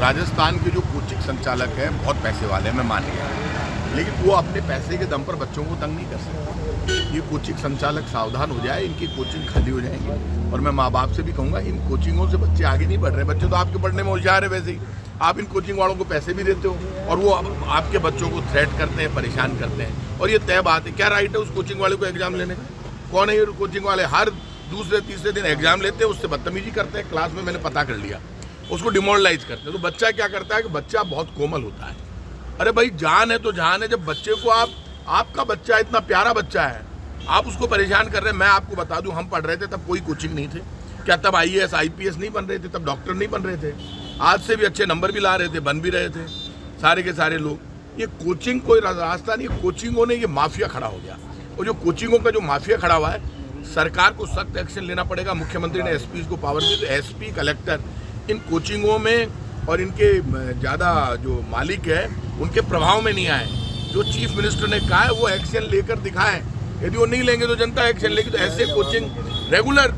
राजस्थान के जो कोचिंग संचालक हैं बहुत पैसे वाले हैं, मैं मान गया, लेकिन वो अपने पैसे के दम पर बच्चों को तंग नहीं कर सकते। ये कोचिंग संचालक सावधान हो जाए, इनकी कोचिंग खाली हो जाएंगी। और मैं माँ बाप से भी कहूँगा, इन कोचिंगों से बच्चे आगे नहीं बढ़ रहे। बच्चे तो आपके पढ़ने में होशियार है, वैसे ही आप इन कोचिंग वालों को पैसे भी देते हो और वो आपके बच्चों को थ्रेट करते हैं, परेशान करते हैं। और ये तय बात है, क्या राइट है उस कोचिंग वाले को एग्जाम लेने का? कौन है ये कोचिंग वाले? हर दूसरे तीसरे दिन एग्जाम लेते हैं, उससे बदतमीजी करते हैं। क्लास में मैंने पता कर लिया, उसको डिमोरलाइज करते हैं। तो बच्चा क्या करता है कि बच्चा बहुत कोमल होता है। अरे भाई, जान है तो जान है। जब बच्चे को आपका बच्चा इतना प्यारा बच्चा है, आप उसको परेशान कर रहे हैं। मैं आपको बता दूं, हम पढ़ रहे थे तब कोई कोचिंग नहीं थे। क्या तब IAS IPS नहीं बन रहे थे? तब डॉक्टर नहीं बन रहे थे? आज से भी अच्छे नंबर भी ला रहे थे, बन भी रहे थे सारे के सारे लोग। ये कोचिंग कोई रास्ता नहीं, कोचिंगों ने ये माफिया खड़ा हो गया। और जो कोचिंगों का जो माफिया खड़ा हुआ है, सरकार को सख्त एक्शन लेना पड़ेगा। मुख्यमंत्री ने SP को पावर दी, तो SP कलेक्टर इन कोचिंगों में और इनके ज़्यादा जो मालिक है उनके प्रभाव में नहीं आए। जो चीफ मिनिस्टर ने कहा है वो एक्शन लेकर दिखाएं। यदि वो नहीं लेंगे तो जनता एक्शन लेगी। तो ऐसे कोचिंग रेगुलर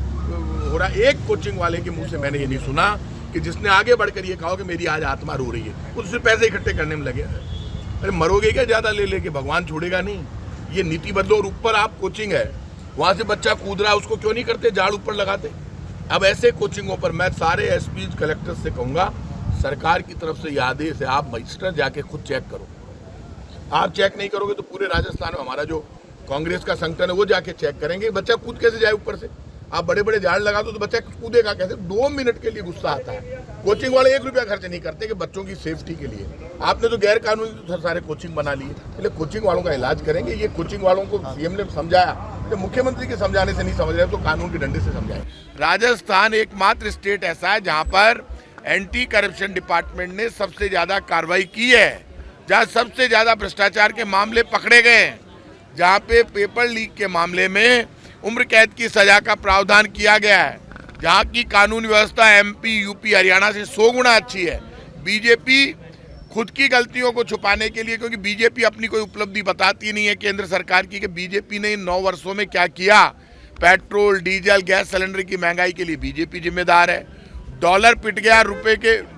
हो रहा है। एक कोचिंग वाले के मुंह से मैंने ये नहीं सुना कि जिसने आगे बढ़कर ये कहा कि मेरी आज आत्मा रो रही है। वो सिर्फ पैसे इकट्ठे करने में लगे। अरे मरोगे क्या ज़्यादा ले लेके? भगवान छोड़ेगा नहीं। ये नीति बदलो। और ऊपर आप कोचिंग है, वहाँ से बच्चा कूद रहा है, उसको क्यों नहीं करते? झाड़ ऊपर लगाते। अब ऐसे कोचिंगों पर मैं सारे SP कलेक्टर से कहूँगा, सरकार की तरफ से ये आदेश है, आप मजिस्ट्रेट जाके खुद चेक करो। आप चेक नहीं करोगे तो पूरे राजस्थान में हमारा जो कांग्रेस का संगठन है वो जाके चेक करेंगे। बच्चा कूद कैसे जाए ऊपर से? आप बड़े बड़े झाड़ लगा दो तो बच्चा कूदेगा कैसे? 2 मिनट के लिए गुस्सा आता है। कोचिंग वाले 1 रुपया खर्च नहीं करते कि बच्चों की सेफ्टी के लिए। आपने तो गैर कानूनी तो सारे कोचिंग बना लिए। इसलिए कोचिंग वालों का इलाज करेंगे। ये कोचिंग वालों को CM ने समझाया, तो मुख्यमंत्री के समझाने से नहीं समझ रहे तो कानून के डंडे से समझाए। राजस्थान एकमात्र स्टेट ऐसा है जहाँ पर एंटी करप्शन डिपार्टमेंट ने सबसे ज्यादा कार्रवाई की है, जहाँ सबसे ज्यादा भ्रष्टाचार के मामले पकड़े गए हैं, जहाँ पे पेपर लीक के मामले में उम्र कैद की सजा का प्रावधान किया गया है, जहाँ की कानून व्यवस्था MP UP हरियाणा से 100 गुना अच्छी है। बीजेपी खुद की गलतियों को छुपाने के लिए, क्योंकि बीजेपी अपनी कोई उपलब्धि बताती नहीं है केंद्र सरकार की कि बीजेपी ने इन 9 वर्षों में क्या किया। पेट्रोल डीजल गैस सिलेंडर की महंगाई के लिए बीजेपी जिम्मेदार है। डॉलर पिट गया,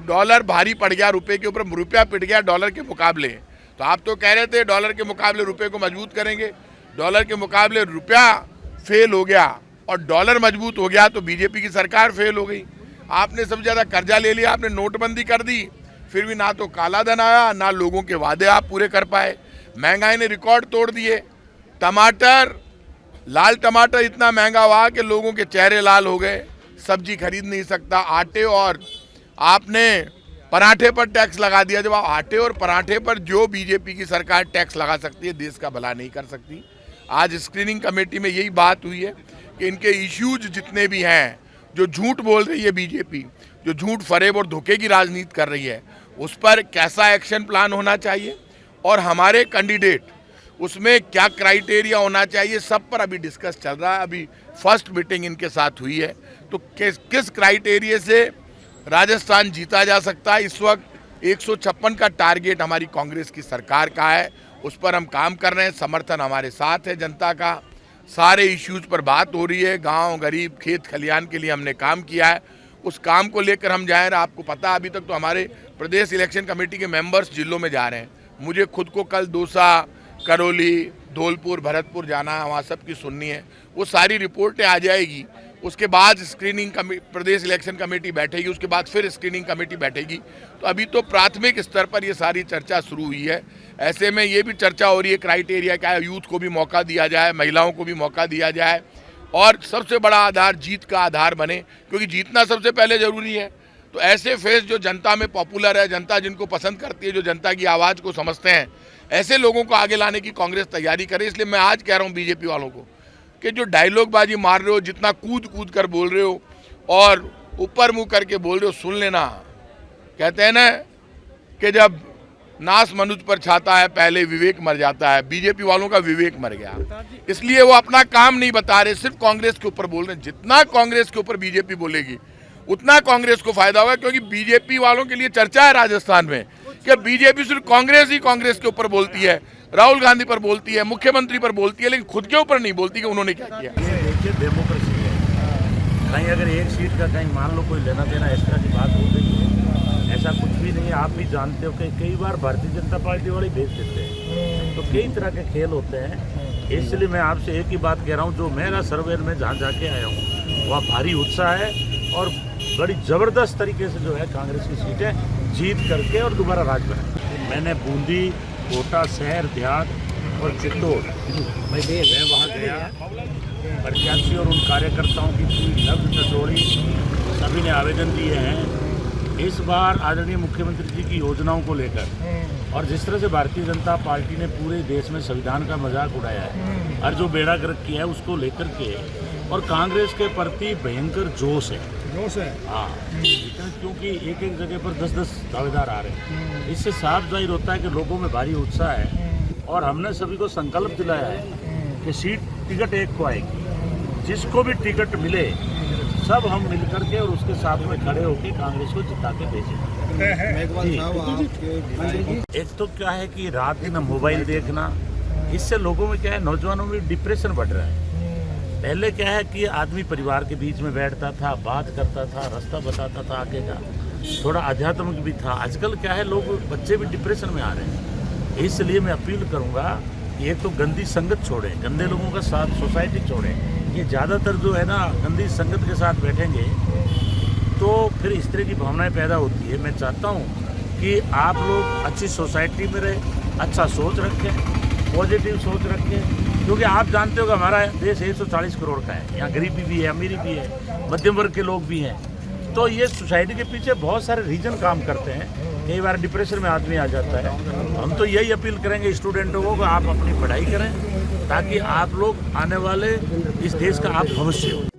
डॉलर भारी पड़ गया रुपए के ऊपर, रुपया पिट गया डॉलर के मुकाबले। तो आप तो कह रहे थे डॉलर के मुकाबले रुपए को मजबूत करेंगे, डॉलर के मुकाबले रुपया फेल हो गया और डॉलर मजबूत हो गया तो बीजेपी की सरकार फेल हो गई। आपने सबसे ज्यादा कर्जा ले लिया, आपने नोटबंदी कर दी, फिर भी ना तो काला धन आया, ना लोगों के वादे आप पूरे कर पाए। महंगाई ने रिकॉर्ड तोड़ दिए। टमाटर, लाल टमाटर इतना महंगा हुआ कि लोगों के चेहरे लाल हो गए, सब्जी खरीद नहीं सकता। आटे और आपने पराठे पर टैक्स लगा दिया। जब आप आटे और पराठे पर जो बीजेपी की सरकार टैक्स लगा सकती है, देश का भला नहीं कर सकती। आज स्क्रीनिंग कमेटी में यही बात हुई है कि इनके इश्यूज जितने भी हैं, जो झूठ बोल रही है बीजेपी, जो झूठ फरेब और धोखे की राजनीति कर रही है, उस पर कैसा एक्शन प्लान होना चाहिए और हमारे कैंडिडेट उसमें क्या क्राइटेरिया होना चाहिए, सब पर अभी डिस्कस चल रहा है। अभी फर्स्ट मीटिंग इनके साथ हुई है, तो किस क्राइटेरिया से राजस्थान जीता जा सकता है। इस वक्त 156 का टारगेट हमारी कांग्रेस की सरकार का है, उस पर हम काम कर रहे हैं। समर्थन हमारे साथ है जनता का। सारे इश्यूज पर बात हो रही है। गांव गरीब खेत खलियान के लिए हमने काम किया है, उस काम को लेकर हम जा रहे हैं। आपको पता है अभी तक तो हमारे प्रदेश इलेक्शन कमेटी के मेंबर्स जिलों में जा रहे हैं। मुझे खुद को कल दौसा, करौली, धौलपुर, भरतपुर जाना है, वहाँ सबकी सुननी है। वो सारी रिपोर्टें आ जाएगी, उसके बाद स्क्रीनिंग प्रदेश इलेक्शन कमेटी बैठेगी, उसके बाद फिर स्क्रीनिंग कमेटी बैठेगी। तो अभी तो प्राथमिक स्तर पर ये सारी चर्चा शुरू हुई है। ऐसे में ये भी चर्चा हो रही है क्राइटेरिया क्या है, यूथ को भी मौका दिया जाए, महिलाओं को भी मौका दिया जाए और सबसे बड़ा आधार जीत का आधार बने, क्योंकि जीतना सबसे पहले जरूरी है। तो ऐसे फेस जो जनता में पॉपुलर है, जनता जिनको पसंद करती है, जो जनता की आवाज़ को समझते हैं, ऐसे लोगों को आगे लाने की कांग्रेस तैयारी करे। इसलिए मैं आज कह रहा हूँ बीजेपी वालों को कि जो डायलॉग बाजी मार रहे हो, जितना कूद कूद कर बोल रहे हो और ऊपर मुंह करके बोल रहे हो, सुन लेना। कहते हैं ना कि जब नाश मनुष्य पर छाता है पहले विवेक मर जाता है। बीजेपी वालों का विवेक मर गया, इसलिए वो अपना काम नहीं बता रहे, सिर्फ कांग्रेस के ऊपर बोल रहे हैं। जितना कांग्रेस के ऊपर बीजेपी बोलेगी उतना कांग्रेस को फायदा होगा, क्योंकि बीजेपी वालों के लिए चर्चा है राजस्थान में कि बीजेपी सिर्फ कांग्रेस ही कांग्रेस के ऊपर बोलती है, राहुल गांधी पर बोलती है, मुख्यमंत्री पर बोलती है, लेकिन खुद के ऊपर नहीं बोलती कि उन्होंने क्या किया। ये देखिए डेमोक्रेसी है, कहीं अगर एक सीट का कहीं मान लो कोई लेना देना इस तरह की बात हो गई है ऐसा कुछ भी नहीं है। आप भी जानते हो कि कई बार भारतीय जनता पार्टी वाले भेज देते हैं, तो कई तरह के खेल होते हैं। इसलिए मैं आपसे एक ही बात कह रहा हूँ, जो मेरा सर्वे में जहाँ जाके आया हूँ वहाँ भारी उत्साह है और बड़ी ज़बरदस्त तरीके से जो है कांग्रेस की सीटें जीत करके और दोबारा राज बनाए। मैंने बूंदी, कोटा शहर, देहात और चित्तौड़ मैं वहाँ गया, प्रत्याशी और उन कार्यकर्ताओं की पूरी लब्ध टटोली, सभी ने आवेदन दिए हैं। इस बार आदरणीय मुख्यमंत्री जी की योजनाओं को लेकर और जिस तरह से भारतीय जनता पार्टी ने पूरे देश में संविधान का मजाक उड़ाया है और जो बेड़ा गर्क किया है उसको लेकर के, और कांग्रेस के प्रति भयंकर जोश है। हाँ, क्योंकि एक एक जगह पर 10-10 दावेदार आ रहे हैं। इससे साफ जाहिर होता है कि लोगों में भारी उत्साह है और हमने सभी को संकल्प दिलाया है कि सीट टिकट एक को आएगी, जिसको भी टिकट मिले सब हम मिलकर के और उसके साथ में खड़े होकर कांग्रेस को जिता के भेजेंगे। एक तो क्या है कि रात दिन मोबाइल देखना, इससे लोगों में क्या है, नौजवानों में डिप्रेशन बढ़ रहा है। पहले क्या है कि आदमी परिवार के बीच में बैठता था, बात करता था, रास्ता बताता था आगे का, थोड़ा आध्यात्मिक भी था। आजकल क्या है, लोग बच्चे भी डिप्रेशन में आ रहे हैं। इसलिए मैं अपील करूंगा कि एक तो गंदी संगत छोड़ें, गंदे लोगों का साथ सोसाइटी छोड़ें। ये ज़्यादातर जो है ना गंदी संगत के साथ बैठेंगे तो फिर इस तरह की भावनाएं पैदा होती है। मैं चाहता हूँ कि आप लोग अच्छी सोसाइटी में रहें, अच्छा सोच रखें, पॉजिटिव सोच रखें, क्योंकि आप जानते हो कि हमारा देश 140 करोड़ का है। यहाँ गरीबी भी है, अमीरी भी है, मध्यम वर्ग के लोग भी हैं। तो ये सोसाइटी के पीछे बहुत सारे रीजन काम करते हैं। कई बार डिप्रेशन में आदमी आ जाता है। हम तो यही अपील करेंगे स्टूडेंटों को कि आप अपनी पढ़ाई करें ताकि आप लोग आने वाले इस देश का आप भविष्य हो।